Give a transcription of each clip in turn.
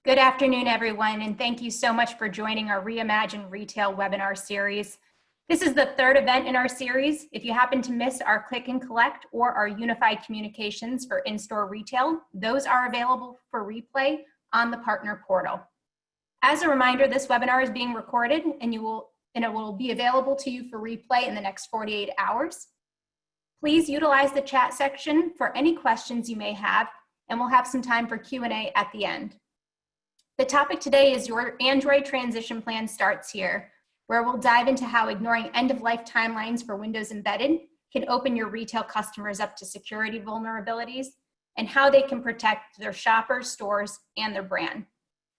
Good afternoon, everyone, and thank you so much for joining our Reimagine Retail webinar series. This is the third event in our series. If you happen to miss our click and collect or our unified communications for in-store retail, those are available for replay on the partner portal. As a reminder, this webinar is being recorded and it will be available to you for replay in the next 48 hours. Please utilize the chat section for any questions you may have, and we'll have some time for Q&A at the end. The topic today is your Android transition plan starts here, where we'll dive into how ignoring end-of-life timelines for Windows Embedded can open your retail customers up to security vulnerabilities and how they can protect their shoppers, stores, and their brand.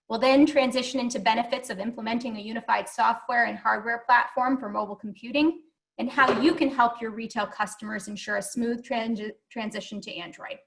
We'll then transition into benefits of implementing a unified software and hardware platform for mobile computing and how you can help your retail customers ensure a smooth transition to Android.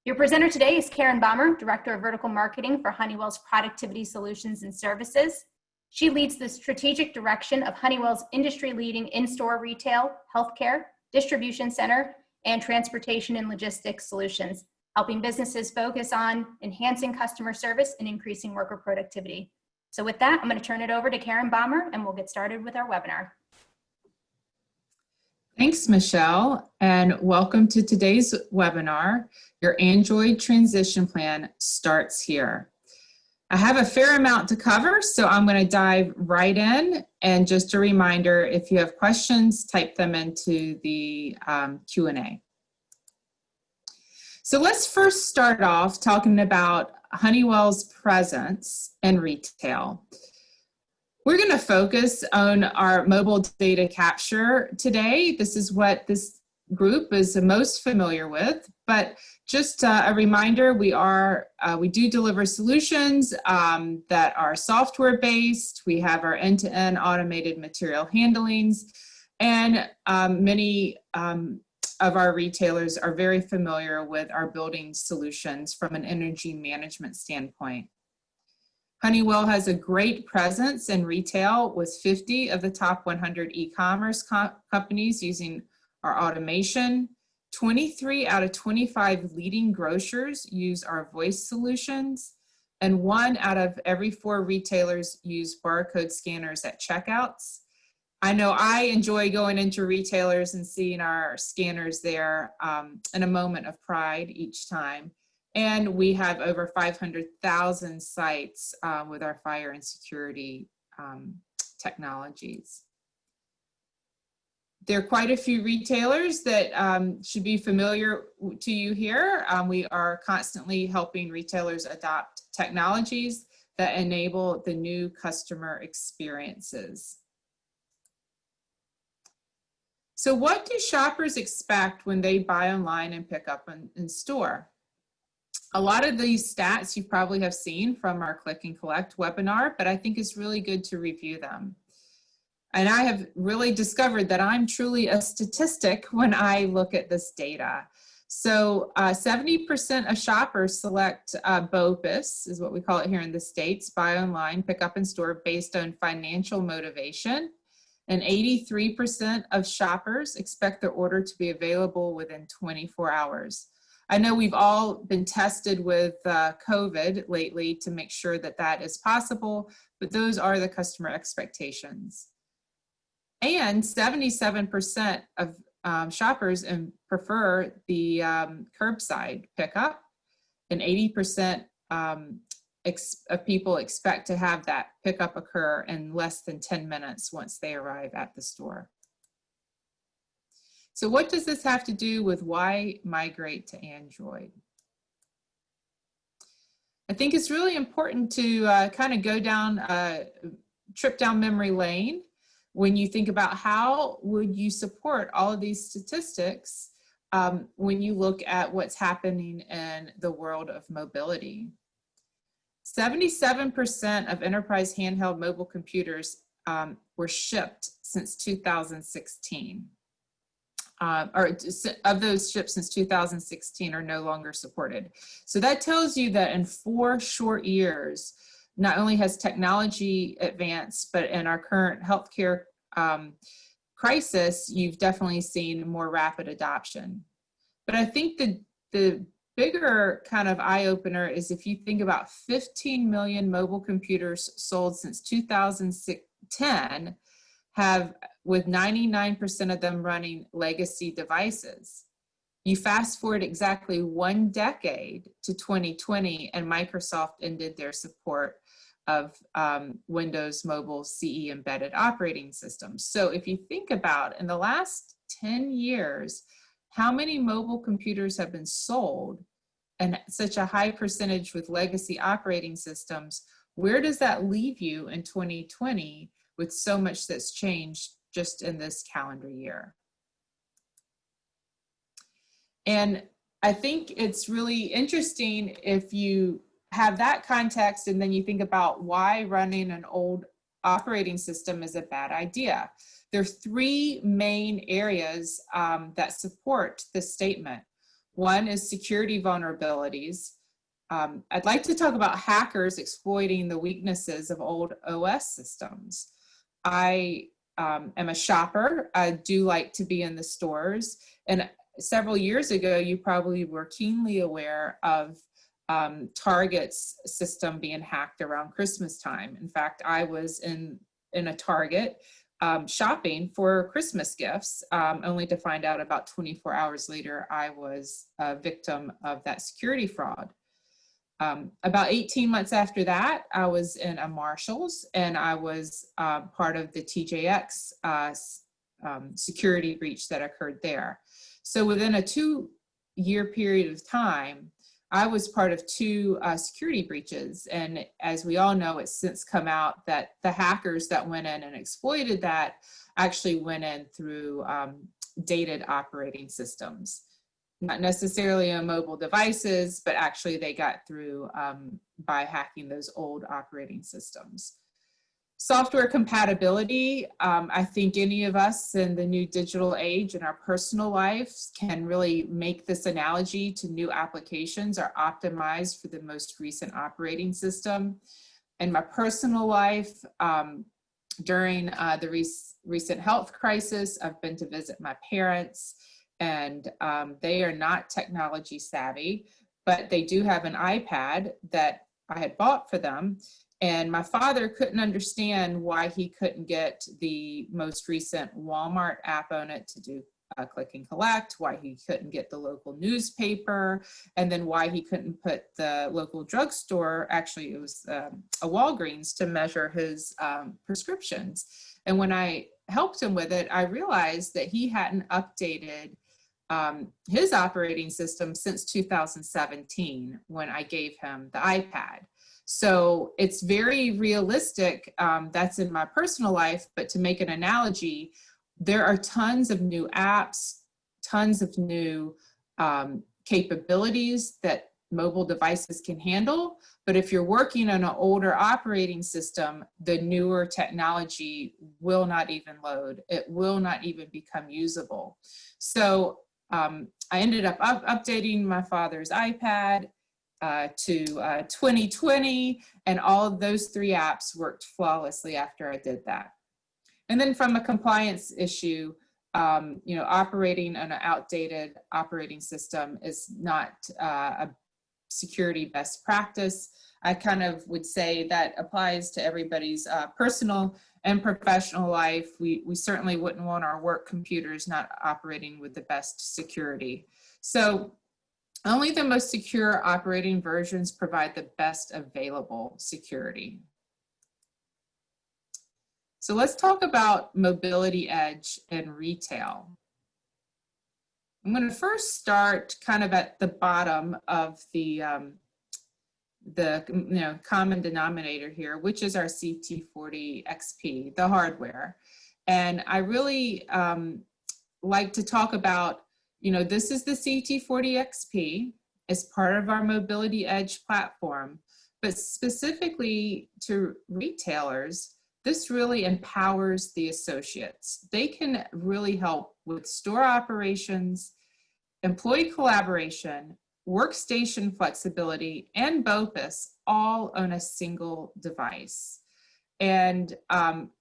Your presenter today is Karen Baumer, Director of Vertical Marketing for Honeywell's Productivity Solutions and Services. She leads the strategic direction of Honeywell's industry-leading in-store retail, healthcare, distribution center, and transportation and logistics solutions, helping businesses focus on enhancing customer service and increasing worker productivity. So with that, I'm going to turn it over to Karen Baumer, and we'll get started with our webinar. Thanks, Michelle, and welcome to today's webinar. Your Android transition plan starts here. I have a fair amount to cover, so I'm going to dive right in. And just a reminder, if you have questions, type them into the Q&A. So let's first start off talking about Honeywell's presence in retail. We're going to focus on our mobile data capture today. This is what this group is most familiar with, but just a reminder, we do deliver solutions that are software-based. We have our end-to-end automated material handlings, and many of our retailers are very familiar with our building solutions from an energy management standpoint. Honeywell has a great presence in retail with 50 of the top 100 e-commerce companies using our automation. 23 out of 25 leading grocers use our voice solutions, and 1 out of every 4 retailers use barcode scanners at checkouts. I know I enjoy going into retailers and seeing our scanners there in a moment of pride each time. And we have over 500,000 sites with our fire and security technologies. There are quite a few retailers that should be familiar to you here. We are constantly helping retailers adopt technologies that enable the new customer experiences. So what do shoppers expect when they buy online and pick up in store? A lot of these stats you probably have seen from our Click and Collect webinar, but I think it's really good to review them. And I have really discovered that I'm truly a statistic when I look at this data. So 70% of shoppers select BOPIS, is what we call it here in the States, buy online, pick up in store, based on financial motivation. And 83% of shoppers expect their order to be available within 24 hours. I know we've all been tested with COVID lately to make sure that that is possible, but those are the customer expectations. And 77% of shoppers prefer the curbside pickup, and 80% of people expect to have that pickup occur in less than 10 minutes once they arrive at the store. So what does this have to do with why migrate to Android? I think it's really important to kind of go down, trip down memory lane when you think about how would you support all of these statistics when you look at what's happening in the world of mobility. 77% of enterprise handheld mobile computers were shipped since 2016. Or of those shipped since 2016 are no longer supported. So that tells you that in 4 short years, not only has technology advanced, but in our current healthcare crisis, you've definitely seen more rapid adoption. But I think the bigger kind of eye-opener is if you think about 15 million mobile computers sold since 2010 have, with 99% of them running legacy devices. You fast forward exactly 1 decade to 2020 and Microsoft ended their support of Windows Mobile CE embedded operating systems. So if you think about in the last 10 years, how many mobile computers have been sold and such a high percentage with legacy operating systems, where does that leave you in 2020 with so much that's changed just in this calendar year? And I think it's really interesting if you have that context and then you think about why running an old operating system is a bad idea. There are 3 main areas that support this statement. One is security vulnerabilities. I'd like to talk about hackers exploiting the weaknesses of old OS systems. I am a shopper. I do like to be in the stores. And several years ago, you probably were keenly aware of Target's system being hacked around Christmas time. In fact, I was in a Target shopping for Christmas gifts, only to find out about 24 hours later, I was a victim of that security fraud. About 18 months after that, I was in a Marshall's and I was part of the TJX security breach that occurred there. So within a 2-year period of time, I was part of 2 security breaches. And as we all know, it's since come out that the hackers that went in and exploited that actually went in through dated operating systems. Not necessarily on mobile devices, but actually they got through by hacking those old operating systems. Software compatibility, I think any of us in the new digital age in our personal lives can really make this analogy to new applications are optimized for the most recent operating system. In my personal life, during the recent health crisis, I've been to visit my parents and they are not technology savvy, but they do have an iPad that I had bought for them. And my father couldn't understand why he couldn't get the most recent Walmart app on it to do click and collect, why he couldn't get the local newspaper, and then why he couldn't put the local drugstore, actually it was a Walgreens, to measure his prescriptions. And when I helped him with it, I realized that he hadn't updated his operating system since 2017 when I gave him the iPad. So it's very realistic, that's in my personal life, but to make an analogy, there are tons of new apps, tons of new capabilities that mobile devices can handle. But if you're working on an older operating system, the newer technology will not even load. It will not even become usable. So I ended up updating my father's iPad to 2020, and all of those 3 apps worked flawlessly after I did that. And then from a compliance issue, you know, operating on an outdated operating system is not a security best practice. I kind of would say that applies to everybody's personal and professional life. We certainly wouldn't want our work computers not operating with the best security. So only the most secure operating versions provide the best available security. So let's talk about mobility edge and retail. I'm going to first start kind of at the bottom of the common denominator here, which is our CT40XP, the hardware. And I really like to talk about, you know, this is the CT40XP as part of our Mobility Edge platform, but specifically to retailers, this really empowers the associates. They can really help with store operations, employee collaboration, workstation flexibility, and BOPUS all on a single device. And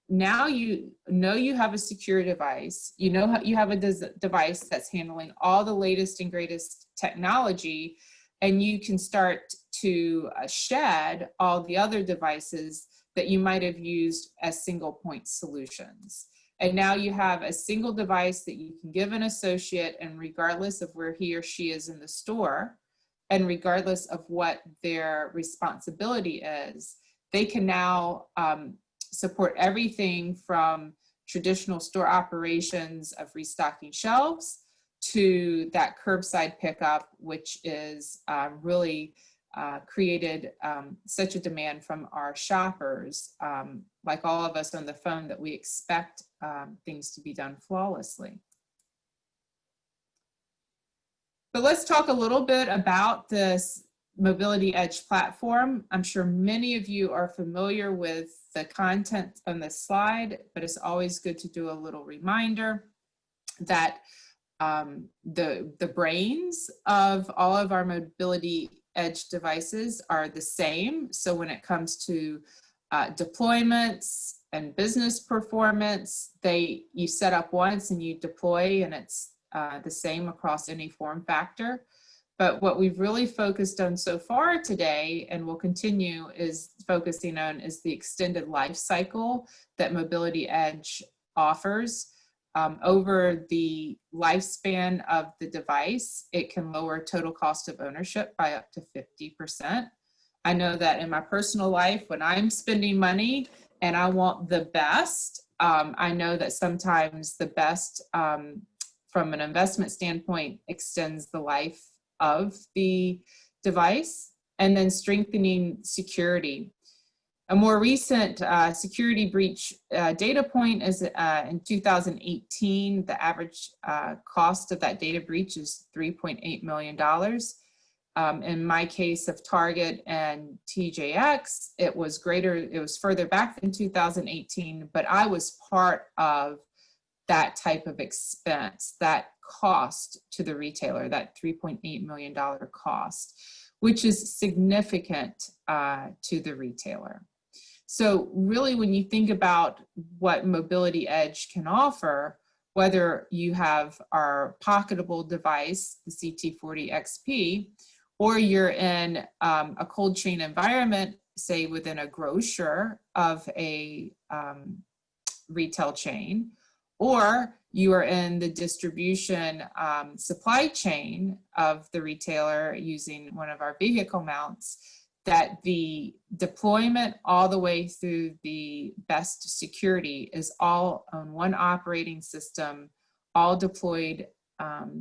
now you know you have a secure device, you know you have a device that's handling all the latest and greatest technology and you can start to shed all the other devices that you might have used as single point solutions. And now you have a single device that you can give an associate, and regardless of where he or she is in the store, and regardless of what their responsibility is, they can now support everything from traditional store operations of restocking shelves to that curbside pickup, which is really created such a demand from our shoppers, like all of us on the phone, that we expect things to be done flawlessly. But let's talk a little bit about this Mobility Edge platform. I'm sure many of you are familiar with the content on this slide, but it's always good to do a little reminder that the brains of all of our Mobility Edge devices are the same. So when it comes to deployments and business performance, you set up once and you deploy, and it's the same across any form factor. But what we've really focused on so far today, and will continue, is focusing on is the extended life cycle that Mobility Edge offers. Over the lifespan of the device, it can lower total cost of ownership by up to 50%. I know that in my personal life, when I'm spending money and I want the best, I know that sometimes the best from an investment standpoint extends the life of the device. And then strengthening security. A more recent security breach data point is in 2018, the average cost of that data breach is $3.8 million. In my case of Target and TJX, it was further back than 2018, but I was part of that type of expense, that cost to the retailer, that $3.8 million cost, which is significant to the retailer. So really, when you think about what Mobility Edge can offer, whether you have our pocketable device, the CT40 XP, or you're in a cold chain environment, say within a grocer of a retail chain, or you are in the distribution supply chain of the retailer using one of our vehicle mounts, that the deployment all the way through the best security is all on one operating system, all deployed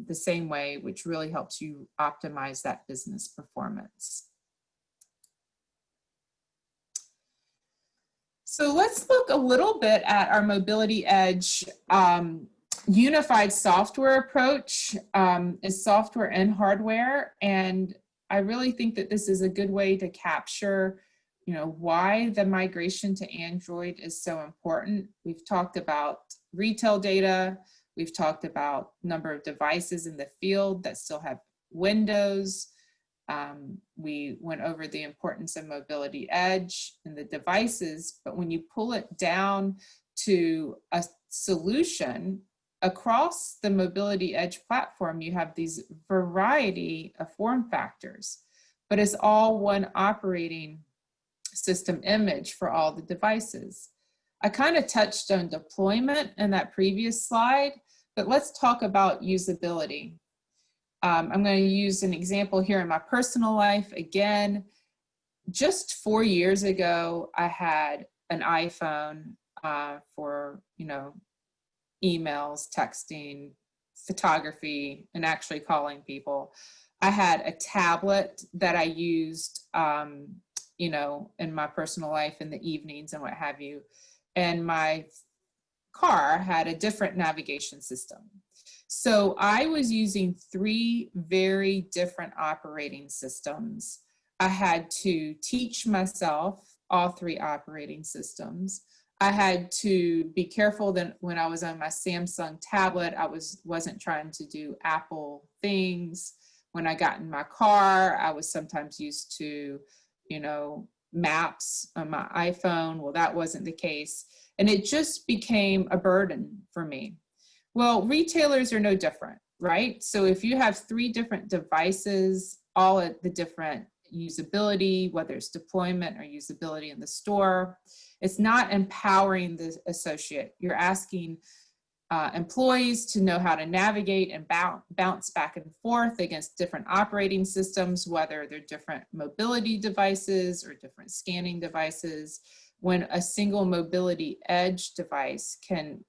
the same way, which really helps you optimize that business performance. So let's look a little bit at our Mobility Edge unified software approach. Is software and hardware, and I really think that this is a good way to capture, why the migration to Android is so important. We've talked about retail data. We've talked about number of devices in the field that still have Windows. We went over the importance of Mobility Edge and the devices, but when you pull it down to a solution across the Mobility Edge platform, you have these variety of form factors, but it's all one operating system image for all the devices. I kind of touched on deployment in that previous slide, but let's talk about usability. I'm going to use an example here in my personal life. Again, just 4 years ago, I had an iPhone for, emails, texting, photography, and actually calling people. I had a tablet that I used, in my personal life in the evenings and what have you. And my car had a different navigation system. So I was using 3 very different operating systems. I had to teach myself all 3 operating systems. I had to be careful that when I was on my Samsung tablet, I wasn't trying to do Apple things. When I got in my car, I was sometimes used to, maps on my iPhone. Well, that wasn't the case. And it just became a burden for me. Well, retailers are no different, right? So if you have 3 different devices all of the different usability, whether it's deployment or usability in the store. It's not empowering the associate. You're asking employees to know how to navigate and bounce back and forth against different operating systems, whether they're different mobility devices or different scanning devices, when a single mobility edge device can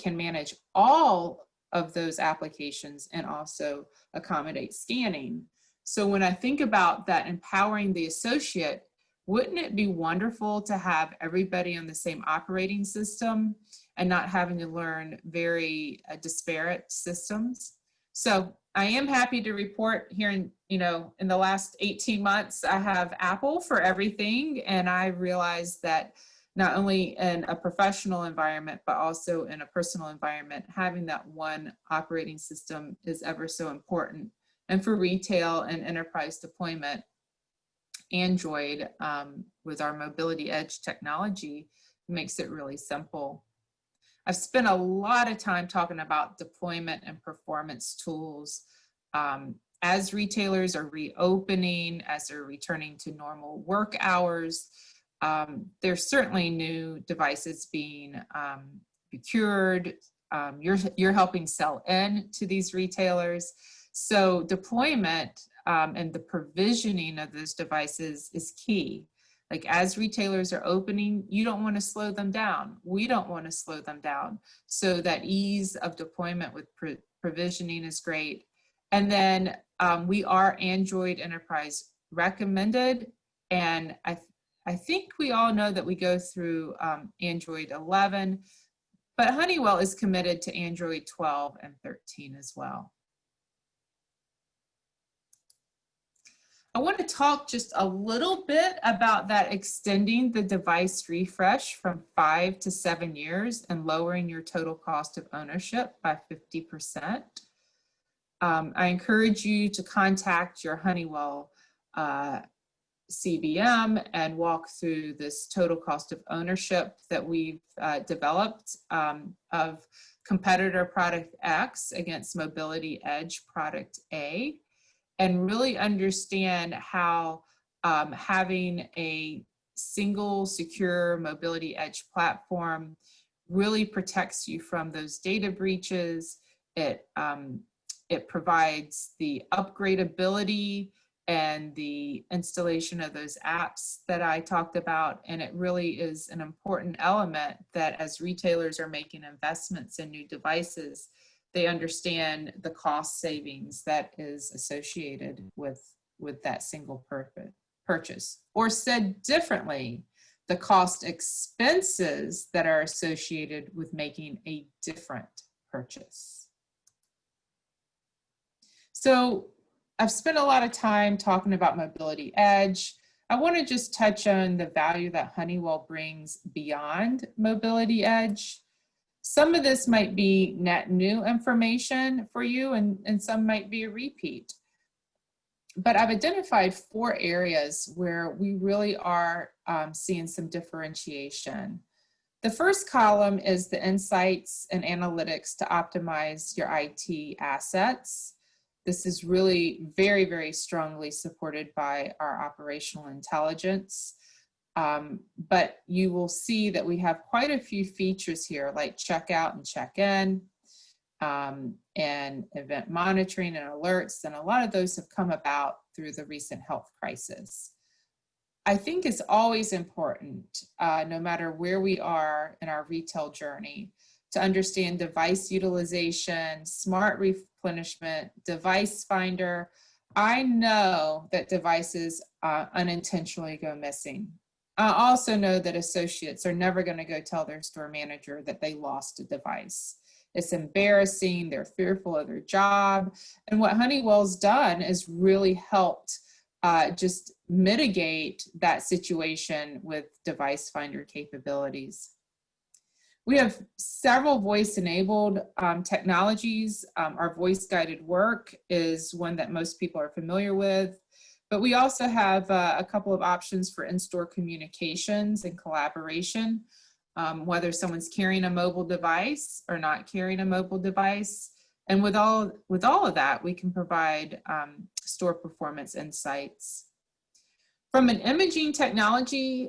manage all of those applications and also accommodate scanning. So when I think about that empowering the associate, wouldn't it be wonderful to have everybody on the same operating system and not having to learn very disparate systems? So I am happy to report here in the last 18 months, I have Apple for everything. And I realized that not only in a professional environment, but also in a personal environment, having that one operating system is ever so important. And for retail and enterprise deployment, Android with our mobility edge technology makes it really simple. I've spent a lot of time talking about deployment and performance tools. As retailers are reopening, as they're returning to normal work hours, there's certainly new devices being procured. You're helping sell in to these retailers. So deployment and the provisioning of those devices is key. Like as retailers are opening, you don't want to slow them down. We don't want to slow them down. So that ease of deployment with provisioning is great. And then we are Android Enterprise recommended. And I think we all know that we go through Android 11, but Honeywell is committed to Android 12 and 13 as well. I want to talk just a little bit about that extending the device refresh from 5 to 7 years and lowering your total cost of ownership by 50%. I encourage you to contact your Honeywell CBM and walk through this total cost of ownership that we've developed of competitor product X against mobility edge product A, and really understand how having a single secure mobility edge platform really protects you from those data breaches. It provides the upgradability and the installation of those apps that I talked about. And it really is an important element that as retailers are making investments in new devices, they understand the cost savings that is associated with that single purchase. Or said differently, the cost expenses that are associated with making a different purchase. So I've spent a lot of time talking about mobility edge. I want to just touch on the value that Honeywell brings beyond mobility edge. Some of this might be net new information for you, and some might be a repeat. But I've identified 4 areas where we really are seeing some differentiation. The first column is the insights and analytics to optimize your IT assets. This is really very, very strongly supported by our operational intelligence. But you will see that we have quite a few features here like checkout and check-in and event monitoring and alerts. And a lot of those have come about through the recent health crisis. I think it's always important, no matter where we are in our retail journey, to understand device utilization, smart replenishment, device finder. I know that devices unintentionally go missing. I also know that associates are never going to go tell their store manager that they lost a device. It's embarrassing, they're fearful of their job. And what Honeywell's done is really helped just mitigate that situation with device finder capabilities. We have several voice-enabled technologies. Our voice-guided work is one that most people are familiar with, but we also have a couple of options for in-store communications and collaboration, whether someone's carrying a mobile device or not carrying a mobile device. And with all of that, we can provide store performance insights. From an imaging technology,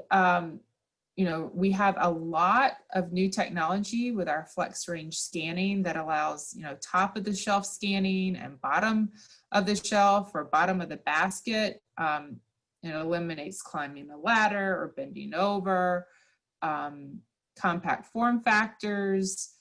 we have a lot of new technology with our flex range scanning that allows, top of the shelf scanning and bottom of the shelf or bottom of the basket. It eliminates climbing a ladder or bending over, compact form factors.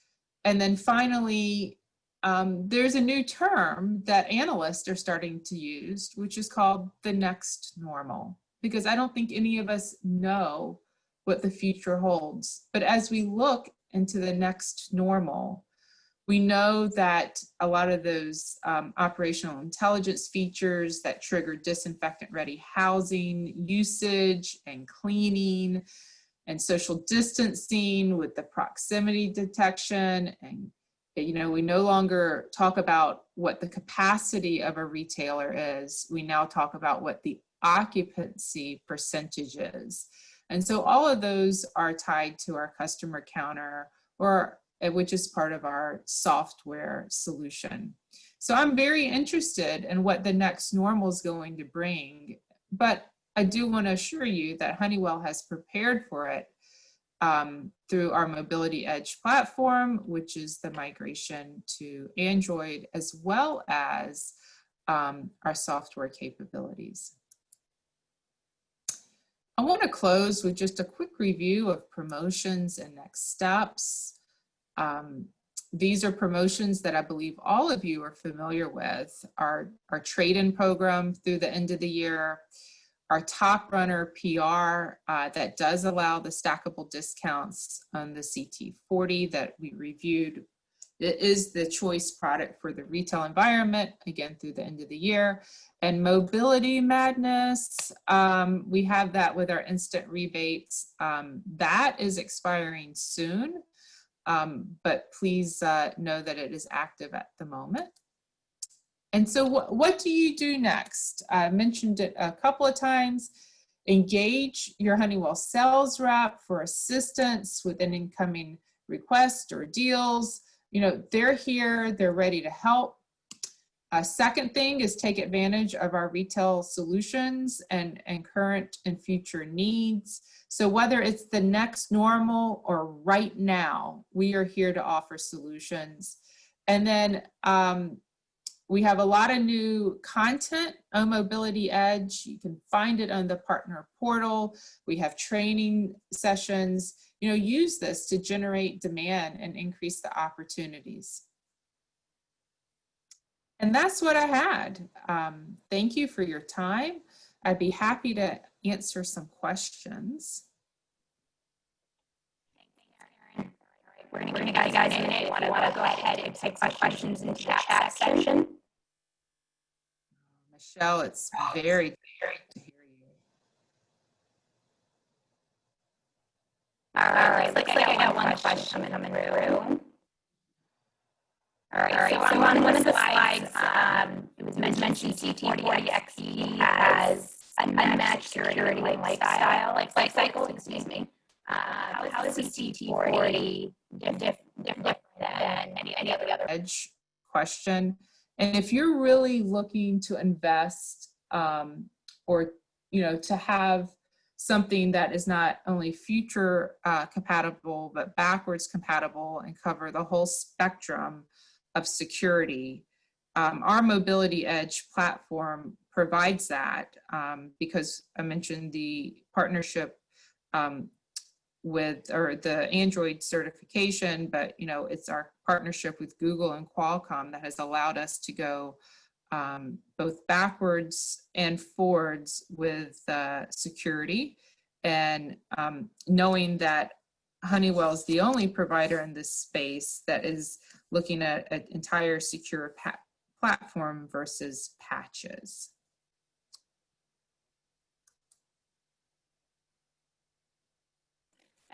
And then finally, there's a new term that analysts are starting to use, which is called the next normal, because I don't think any of us know what the future holds. But as we look into the next normal, we know that a lot of those operational intelligence features that trigger disinfectant-ready housing usage and cleaning and social distancing with the proximity detection, and we no longer talk about what the capacity of a retailer is. We now talk about what the occupancy percentage is. And so all of those are tied to our customer counter, which is part of our software solution. So I'm very interested in what the next normal is going to bring, but I do want to assure you that Honeywell has prepared for it through our Mobility Edge platform, which is the migration to Android, as well as our software capabilities. I want to close with just a quick review of promotions and next steps. These are promotions that I believe all of you are familiar with. Our trade-in program through the end of the year, our top runner PR that does allow the stackable discounts on the CT40 that we reviewed. It is the choice product for the retail environment, again, through the end of the year. And Mobility Madness, we have that with our instant rebates. That is expiring soon, but please know that it is active at the moment. And so what do you do next? I mentioned it a couple of times. Engage your Honeywell sales rep for assistance with an incoming request or deals. They're here, they're ready to help. Second thing is take advantage of our retail solutions and current and future needs. So whether it's the next normal or right now, we are here to offer solutions. And then we have a lot of new content on Mobility Edge. You can find it on the partner portal. We have training sessions. Use this to generate demand and increase the opportunities. And that's what I had. Thank you for your time. I'd be happy to answer some questions. We're going to guys in it. Want to go ahead and type questions in the chat section. Michelle, it's very to hear you. All right, looks like I got one question coming through. All right, so on one of the slides, it was mentioned CT40XE has unmatched security lifestyle, life cycle, excuse me. How is the CT40 different than any other edge question? And if you're really looking to invest or to have something that is not only future compatible but backwards compatible and cover the whole spectrum of security, our Mobility Edge platform provides that because I mentioned the partnership with the Android certification, but it's our partnership with Google and Qualcomm that has allowed us to go both backwards and forwards with security, and knowing that Honeywell is the only provider in this space that is looking at an entire secure platform versus patches.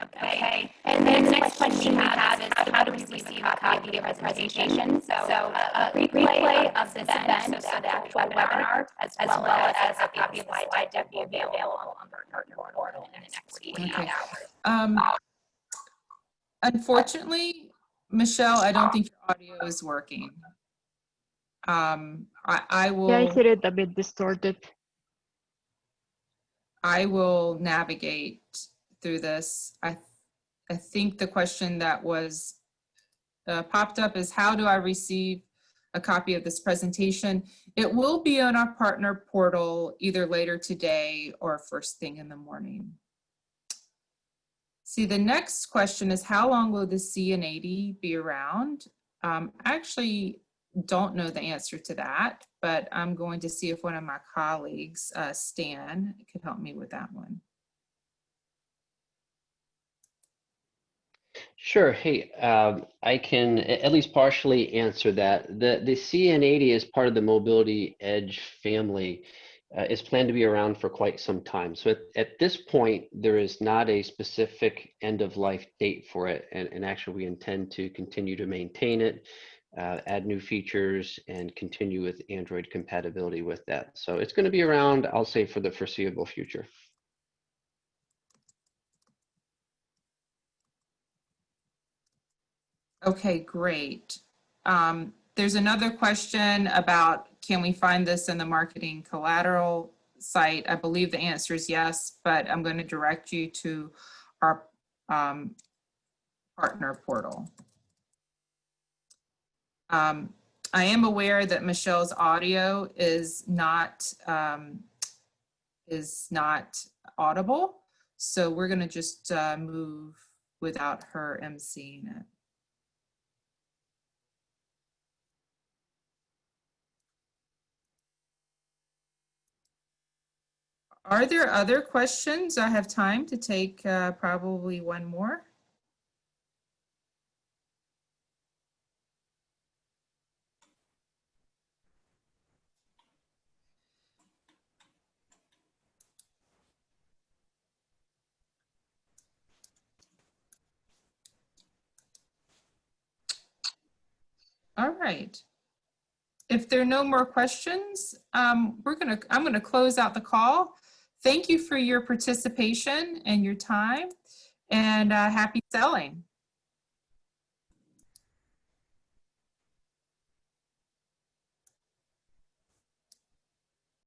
Okay. And then the next question we have is how do we receive a copy of the presentation? So a replay of this event, so the actual webinar, as well as a copy of the slide deck will be available on the partner portal in the next 48 hours. Unfortunately, Michelle, I don't think your audio is working. I Yeah, I will. hear it a bit distorted. I will navigate through this. I think the question that was popped up is, how do I receive a copy of this presentation? It will be on our partner portal either later today or first thing in the morning. See, the next question is, how long will the C&80 be around? I actually don't know the answer to that, but I'm going to see if one of my colleagues, Stan, could help me with that one. Sure. Hey, I can at least partially answer that. The CN80 is part of the Mobility Edge family. Is planned to be around for quite some time. So at this point, there is not a specific end of life date for it. And actually, we intend to continue to maintain it, add new features, and continue with Android compatibility with that. So it's going to be around, I'll say, for the foreseeable future. Okay, great. There's another question about, can we find this in the marketing collateral site? I believe the answer is yes, but I'm going to direct you to our partner portal. I am aware that Michelle's audio is not audible, so we're going to just move without her emceeing it. Are there other questions? I have time to take probably one more. All right. If there are no more questions, I'm gonna close out the call. Thank you for your participation and your time, and happy selling.